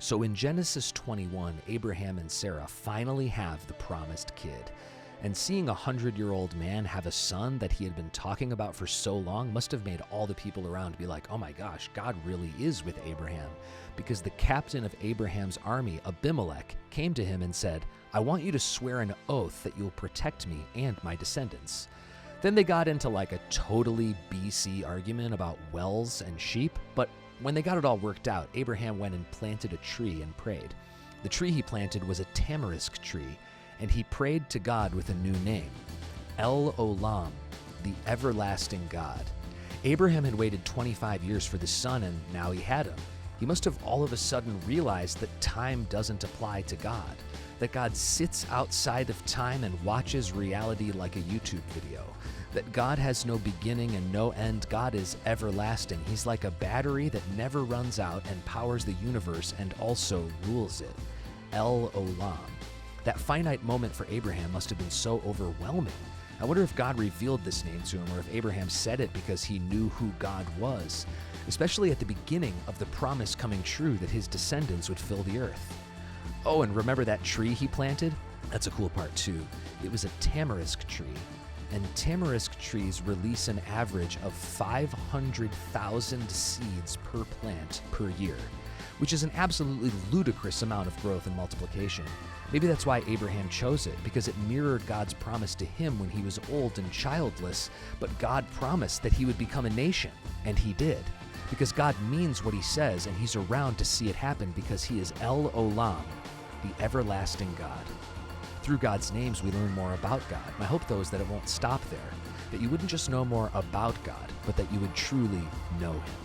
So in Genesis 21, Abraham and Sarah finally have the promised kid. And seeing a 100-year-old man have a son that he had been talking about for so long must have made all the people around be like, oh my gosh, God really is with Abraham. Because the captain of Abraham's army, Abimelech, came to him and said, I want you to swear an oath that you'll protect me and my descendants. Then they got into like a totally BC argument about wells and sheep, but when they got it all worked out, Abraham went and planted a tree and prayed. The tree he planted was a tamarisk tree, and he prayed to God with a new name, L-OLAM, the Everlasting God. Abraham had waited 25 years for the son, and now he had him. He must have all of a sudden realized that time doesn't apply to God, that God sits outside of time and watches reality like a YouTube video, that God has no beginning and no end. God is everlasting. He's like a battery that never runs out and powers the universe and also rules it. L-OLAM. That finite moment for Abraham must have been so overwhelming. I wonder if God revealed this name to him, or if Abraham said it because he knew who God was, especially at the beginning of the promise coming true that his descendants would fill the earth. Oh, and remember that tree he planted? That's a cool part too. It was a tamarisk tree, and tamarisk trees release an average of 500,000 seeds per plant per year, which is an absolutely ludicrous amount of growth and multiplication. Maybe that's why Abraham chose it, because it mirrored God's promise to him when he was old and childless, but God promised that he would become a nation, and he did. Because God means what he says, and he's around to see it happen because he is El-Olam, the everlasting God. Through God's names, we learn more about God. My hope, though, is that it won't stop there, that you wouldn't just know more about God, but that you would truly know him.